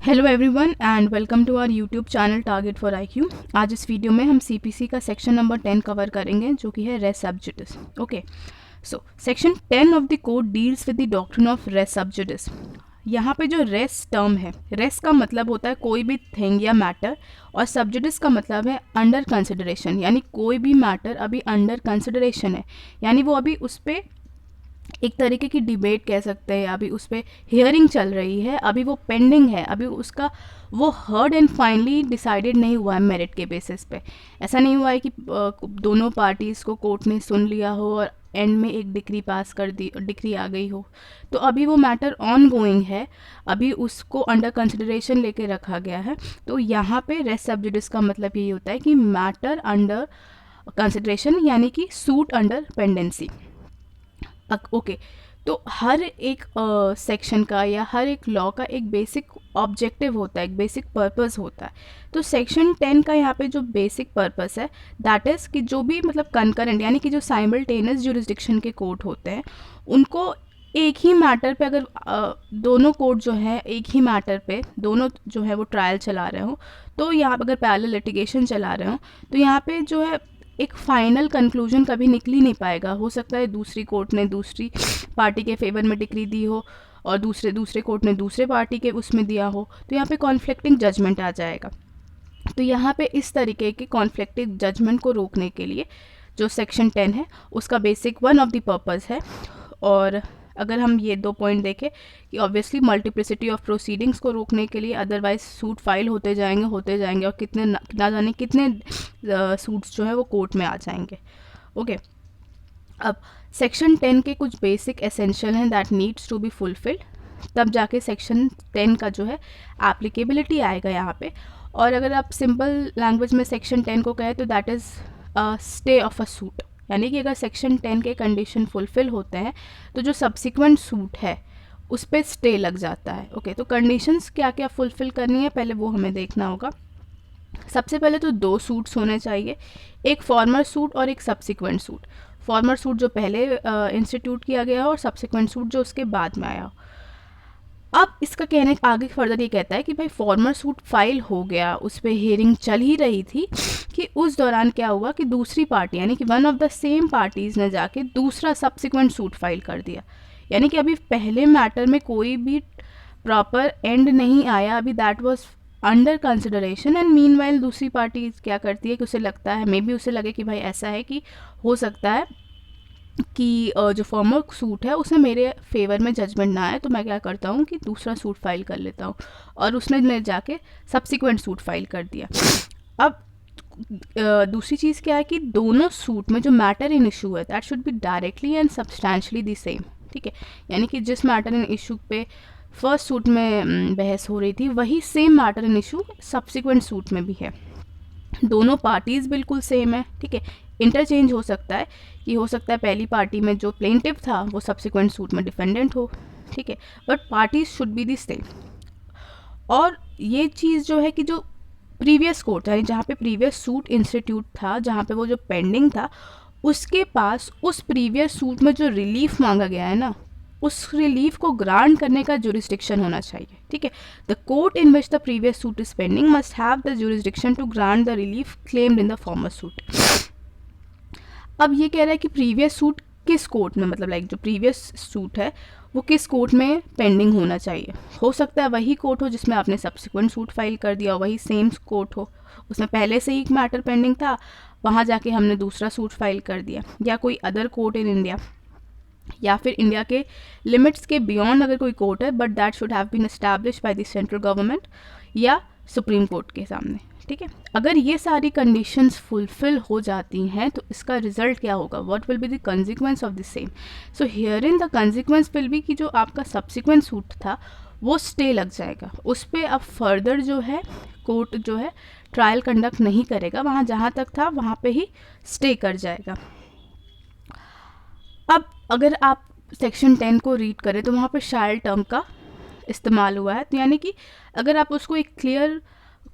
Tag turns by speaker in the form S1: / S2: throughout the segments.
S1: Hello everyone and welcome to our YouTube channel target for IQ. आज इस video में हम सीपीसी का सेक्शन नंबर 10 कवर करेंगे जो कि है res sub judice. Okay, so section 10 of the code deals with the doctrine of res sub judice. यहाँ पे जो रेस टर्म है, रेस का मतलब होता है कोई भी थिंग या मैटर, और सब्जुडिस का मतलब है अंडर कंसिडरेशन, यानी कोई भी मैटर अभी अंडर कंसिडरेशन है, यानी वो अभी उस पर एक तरीके की डिबेट कह सकते हैं, अभी उस पर हियरिंग चल रही है, अभी वो पेंडिंग है, अभी उसका वो हर्ड एंड फाइनली डिसाइडेड नहीं हुआ है मेरिट के बेसिस पे। ऐसा नहीं हुआ है कि दोनों पार्टीज़ को कोर्ट ने सुन लिया हो और एंड में एक डिक्री पास कर दी, डिक्री आ गई हो। तो अभी वो मैटर ऑन गोइंग है, अभी उसको अंडर कंसिडरेशन लेके रखा गया है। तो यहाँ पे रेस सब जुडिस का मतलब यही होता है कि मैटर अंडर कंसिडरेशन, यानी कि सूट अंडर पेंडेंसी। ओके, तो हर एक सेक्शन का या हर एक लॉ का एक बेसिक ऑब्जेक्टिव होता है, एक बेसिक पर्पस होता है। तो सेक्शन 10 का यहाँ पे जो बेसिक पर्पस है दैट इज़ कि जो भी मतलब कंकरेंट, यानी कि जो साइमल्टेनियस जुरिस्डिक्शन के कोर्ट होते हैं, उनको एक ही मैटर पे अगर दोनों कोर्ट जो है एक ही मैटर पे दोनों जो है वो ट्रायल चला रहे हो, तो यहाँ पे अगर पैरेलल लिटिगेशन चला रहे हो, तो यहाँ पे जो है एक फाइनल कंक्लूजन कभी निकल ही नहीं पाएगा। हो सकता है दूसरी कोर्ट ने दूसरी पार्टी के फेवर में डिक्री दी हो और दूसरे कोर्ट ने दूसरे पार्टी के उसमें दिया हो, तो यहाँ पे कॉन्फ्लिक्टिंग जजमेंट आ जाएगा। तो यहाँ पे इस तरीके के कॉन्फ्लिक्टिंग जजमेंट को रोकने के लिए जो सेक्शन 10 है उसका basic one of the purpose है। और अगर हम ये दो पॉइंट देखें कि ऑब्वियसली मल्टीप्लिसिटी ऑफ प्रोसीडिंग्स को रोकने के लिए, अदरवाइज सूट फाइल होते जाएंगे और कितने ना जाने कितने सूट्स जो है वो कोर्ट में आ जाएंगे। ओके, अब सेक्शन 10 के कुछ बेसिक एसेंशियल हैं that needs to be fulfilled, तब जाके सेक्शन 10 का जो है एप्लीकेबिलिटी आएगा यहाँ पे। और अगर आप सिंपल लैंग्वेज में सेक्शन 10 को कहें तो that is stay of a suit, यानी कि अगर सेक्शन 10 के कंडीशन फुलफिल होते हैं तो जो सब्सिक्वेंट सूट है उस पर स्टे लग जाता है। ओके, तो कंडीशंस क्या क्या फुलफिल करनी है पहले वो हमें देखना होगा। सबसे पहले तो दो सूट्स होने चाहिए, एक फॉर्मर सूट और एक सब्सिक्वेंट सूट। फॉर्मर सूट जो पहले इंस्टीट्यूट किया गया हो और सब्सिक्वेंट सूट जो उसके बाद में आया हो। अब इसका कहने आगे फर्दर ये कहता है कि भाई फॉर्मर सूट फाइल हो गया, उस पर हियरिंग चल ही रही थी कि उस दौरान क्या हुआ कि दूसरी पार्टी, यानी कि one of the same parties ने जाके दूसरा सब्सिक्वेंट सूट फाइल कर दिया, यानी कि अभी पहले मैटर में कोई भी प्रॉपर एंड नहीं आया, अभी that was under consideration. And meanwhile दूसरी पार्टी क्या करती है कि उसे लगता है, मे बी उसे लगे कि भाई ऐसा है कि हो सकता है कि जो फॉर्मर सूट है उसमें मेरे फेवर में जजमेंट ना आए, तो मैं क्या करता हूँ कि दूसरा सूट फाइल कर लेता हूँ, और उसने ले जाके सब्सिक्वेंट सूट फाइल कर दिया। अब दूसरी चीज़ क्या है कि दोनों सूट में जो मैटर इन इशू है that should be directly and substantially the same. ठीक है, यानी कि जिस मैटर इन इशू पे फर्स्ट सूट में बहस हो रही थी वही same matter in issue subsequent suit में भी है, दोनों पार्टीज़ बिल्कुल सेम है। ठीक है, इंटरचेंज हो सकता है कि हो सकता है पहली पार्टी में जो प्लेंटिव था वो सब्सिक्वेंट सूट में डिफेंडेंट हो, ठीक है, but parties should be the same. और ये चीज़ जो है कि जो प्रीवियस कोर्ट, यानी जहाँ पे प्रीवियस सूट इंस्टीट्यूट था, जहाँ पे वो जो पेंडिंग था, उसके पास उस प्रीवियस सूट में जो रिलीफ मांगा गया है ना, उस रिलीफ को ग्रांट करने का जुरिस्डिक्शन होना चाहिए। ठीक है, the court in which the previous suit is pending must have the jurisdiction to grant the relief claimed in the former suit. अब ये कह रहा है कि प्रीवियस सूट किस कोर्ट में, मतलब लाइक जो प्रीवियस सूट है वो किस कोर्ट में पेंडिंग होना चाहिए। हो सकता है वही कोर्ट हो जिसमें आपने सब्सिक्वेंट सूट फाइल कर दिया, वही सेम कोर्ट हो, उसमें पहले से ही एक मैटर पेंडिंग था, वहाँ जाके हमने दूसरा सूट फाइल कर दिया, या कोई अदर कोर्ट इन इंडिया, या फिर इंडिया के लिमिट्स के बियॉन्ड अगर कोई कोर्ट है, but that should have been established by the central government या सुप्रीम कोर्ट के सामने। ठीक है, अगर ये सारी कंडीशंस फुलफिल हो जाती हैं तो इसका रिजल्ट क्या होगा, what will be the consequence of the same. So here in the consequence will be कि जो आपका सब्सिक्वेंट सूट था वो स्टे लग जाएगा, उस पर अब फर्दर जो है कोर्ट जो है ट्रायल कंडक्ट नहीं करेगा, वहाँ जहाँ तक था वहाँ पे ही स्टे कर जाएगा। अब अगर आप सेक्शन 10 को रीड करें तो वहाँ पर शायल टर्म का इस्तेमाल हुआ है, तो यानी कि अगर आप उसको एक क्लियर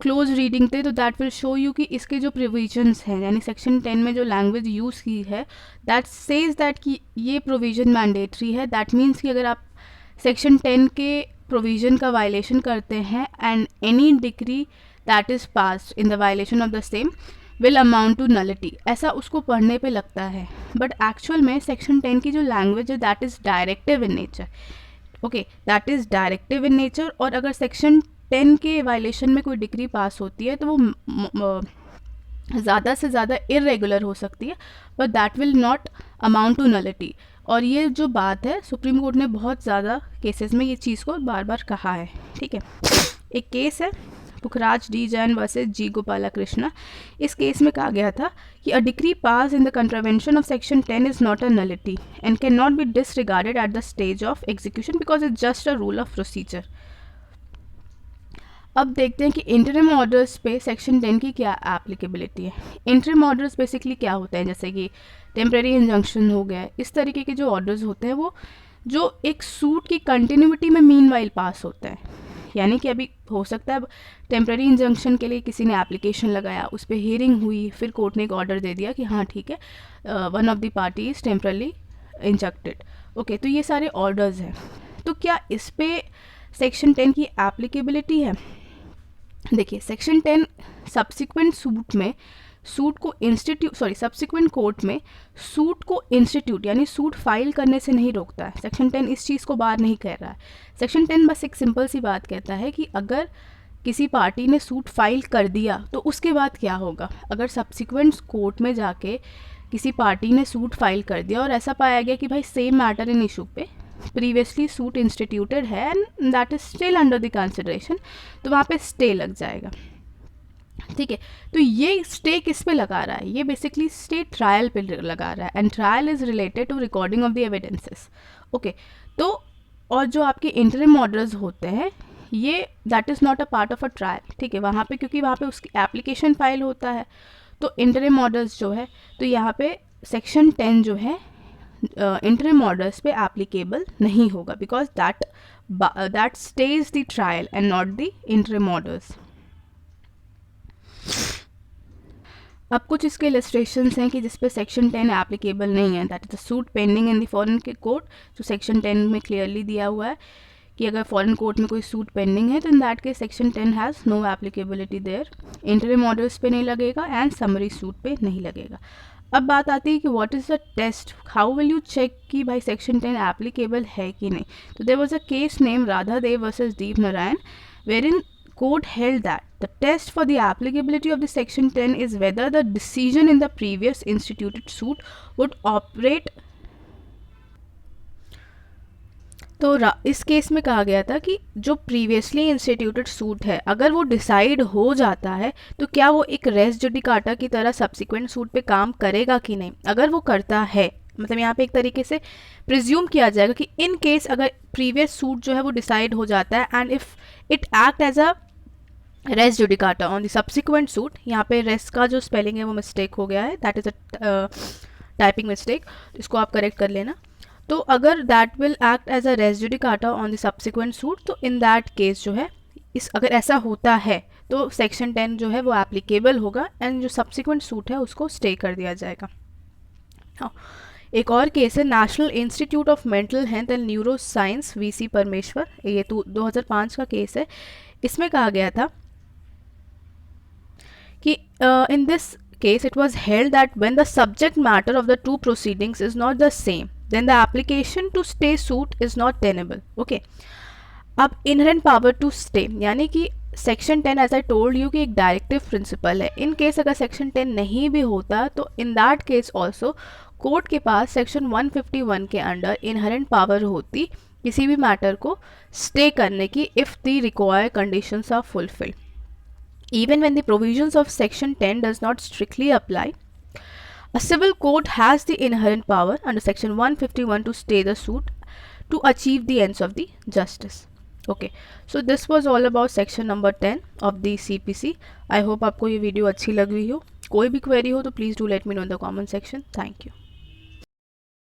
S1: क्लोज रीडिंग थे तो दैट विल शो यू कि इसके जो प्रोविजंस हैं, यानी सेक्शन 10 में जो लैंग्वेज यूज़ की है दैट सेज दैट कि ये प्रोविजन मैंडेटरी है। दैट मीन्स कि अगर आप सेक्शन 10 के प्रोविज़न का वायलेशन करते हैं and any decree that is passed in the violation of the same will amount to nullity, ऐसा उसको पढ़ने पे लगता है। बट एक्चुअल में सेक्शन 10 की जो लैंग्वेज है that is directive in nature, okay, that is directive in nature. और अगर सेक्शन 10 के वायलेशन में कोई डिक्री पास होती है तो वो ज़्यादा से ज़्यादा इरेगुलर हो सकती है, but that will not amount to nullity. और ये जो बात है सुप्रीम कोर्ट ने बहुत ज़्यादा केसेस में ये चीज़ को बार बार कहा है, ठीक है। एक केस है पुखराज डी जैन वर्सेस जी गोपाला कृष्णा। इस केस में कहा गया था कि अ decree pass in the contravention of section 10 is not a nullity and can not be disregarded at the stage of execution because it's just a rule of procedure. अब देखते हैं कि इंटरिम ऑर्डर्स पे सेक्शन 10 की क्या applicability है। Interim orders basically क्या होते हैं, जैसे कि टेम्प्रेरी इंजंक्शन हो गया, इस तरीके के जो ऑर्डर्स होते हैं वो जो एक सूट की कंटिन्यूटी में मीनवाइल पास होता है। यानी कि अभी हो सकता है अब टेम्प्रेरी इंजंक्शन के लिए किसी ने एप्लीकेशन लगाया, उस पर हियरिंग हुई, फिर कोर्ट ने एक ऑर्डर दे दिया कि हाँ ठीक है, one of the party is temporarily injected, okay, तो ये सारे ऑर्डर्स हैं। तो क्या इस पे सेक्शन 10 की एप्लीकेबिलिटी है? देखिए सेक्शन 10 सब्सिक्वेंट सूट में सूट को सब्सिक्वेंट कोर्ट में सूट को इंस्टीट्यूट यानी सूट फाइल करने से नहीं रोकता है। सेक्शन 10 इस चीज़ को बार नहीं कह रहा है। सेक्शन 10 बस एक सिंपल सी बात कहता है कि अगर किसी पार्टी ने सूट फाइल कर दिया तो उसके बाद क्या होगा। अगर सब्सिक्वेंट कोर्ट में जाके किसी पार्टी ने सूट फाइल कर दिया और ऐसा पाया गया कि भाई सेम मैटर इन इशू पे प्रीवियसली सूट इंस्टीट्यूटेड है and that is still under the consideration, तो वहाँ पे स्टे लग जाएगा, ठीक है। तो ये स्टे किस पे लगा रहा है? ये बेसिकली स्टे ट्रायल पे लगा रहा है and trial is related to recording of the evidences, okay. तो और जो आपके इंटरिम ऑर्डर्स होते हैं ये that is not a part of a trial, ठीक है। वहाँ पे क्योंकि वहाँ पे उसकी एप्लीकेशन फाइल होता है, तो इंटरिम ऑर्डर्स जो है तो यहाँ पे सेक्शन 10 जो है इंटरिम ऑर्डर्स पे एप्लीकेबल नहीं होगा because that stage the trial and not the interim orders. अब कुछ इसके इलस्ट्रेशंस हैं कि जिस पे सेक्शन 10 एप्लीकेबल नहीं है, that is the suit pending in the foreign के कोर्ट, जो सेक्शन 10 में क्लियरली दिया हुआ है कि अगर फॉरेन कोर्ट में कोई सूट पेंडिंग है तो in that case section 10 has no applicability there, interim orders पे नहीं लगेगा एंड समरी सूट पे नहीं लगेगा। अब बात आती है कि what is the test, how will you check कि भाई सेक्शन 10 एप्लीकेबल है कि नहीं। तो there was a case name Radha Dev versus Deep Narayan wherein court held that the test for the applicability of the section 10 is whether the decision in the previous instituted suit would operate। तो इस case में कहा गया था कि जो previously instituted suit है अगर वो डिसाइड हो जाता है तो क्या वो एक रेस जुडिकाटा की तरह सब्सिक्वेंट सूट पे काम करेगा कि नहीं। अगर वो करता है, मतलब यहाँ पे एक तरीके से प्रिज्यूम किया जाएगा कि इन केस अगर प्रीवियस सूट जो है वो डिसाइड हो जाता है and if it act as a res judicata on the subsequent suit, यहाँ पे रेस का जो स्पेलिंग है वो मिस्टेक हो गया है, that is a typing mistake, इसको आप करेक्ट कर लेना। तो अगर that will act as a res judicata on the subsequent suit, तो इन दैट केस जो है अगर ऐसा होता है तो सेक्शन 10 जो है वो एप्लीकेबल होगा एंड जो सब्सिक्वेंट सूट है उसको स्टे कर दिया जाएगा। एक और केस है national institute of mental health and neuro science VC परमेश्वर, ये 2005 का केस है। इसमें कहा गया था कि in this case it was held that when the subject matter of the two proceedings is not the same then the application to stay suit is not tenable, okay। अब inherent power to stay यानी कि section 10 as I told you कि एक directive principle है। इन case अगर section 10 नहीं भी होता तो in that case also court के पास सेक्शन 151 के अंडर इनहेरेंट पावर होती किसी भी मैटर को स्टे करने की if the required conditions are fulfilled. Even when the provisions of section 10 does not strictly apply, a civil court has the inherent power under section 151 to stay the suit to achieve the ends of the justice, okay। So this was all about section number 10 of the CPC। I hope आपको ये video अच्छी लगी हो। कोई भी query हो तो please do let me know in the comment section. Thank you.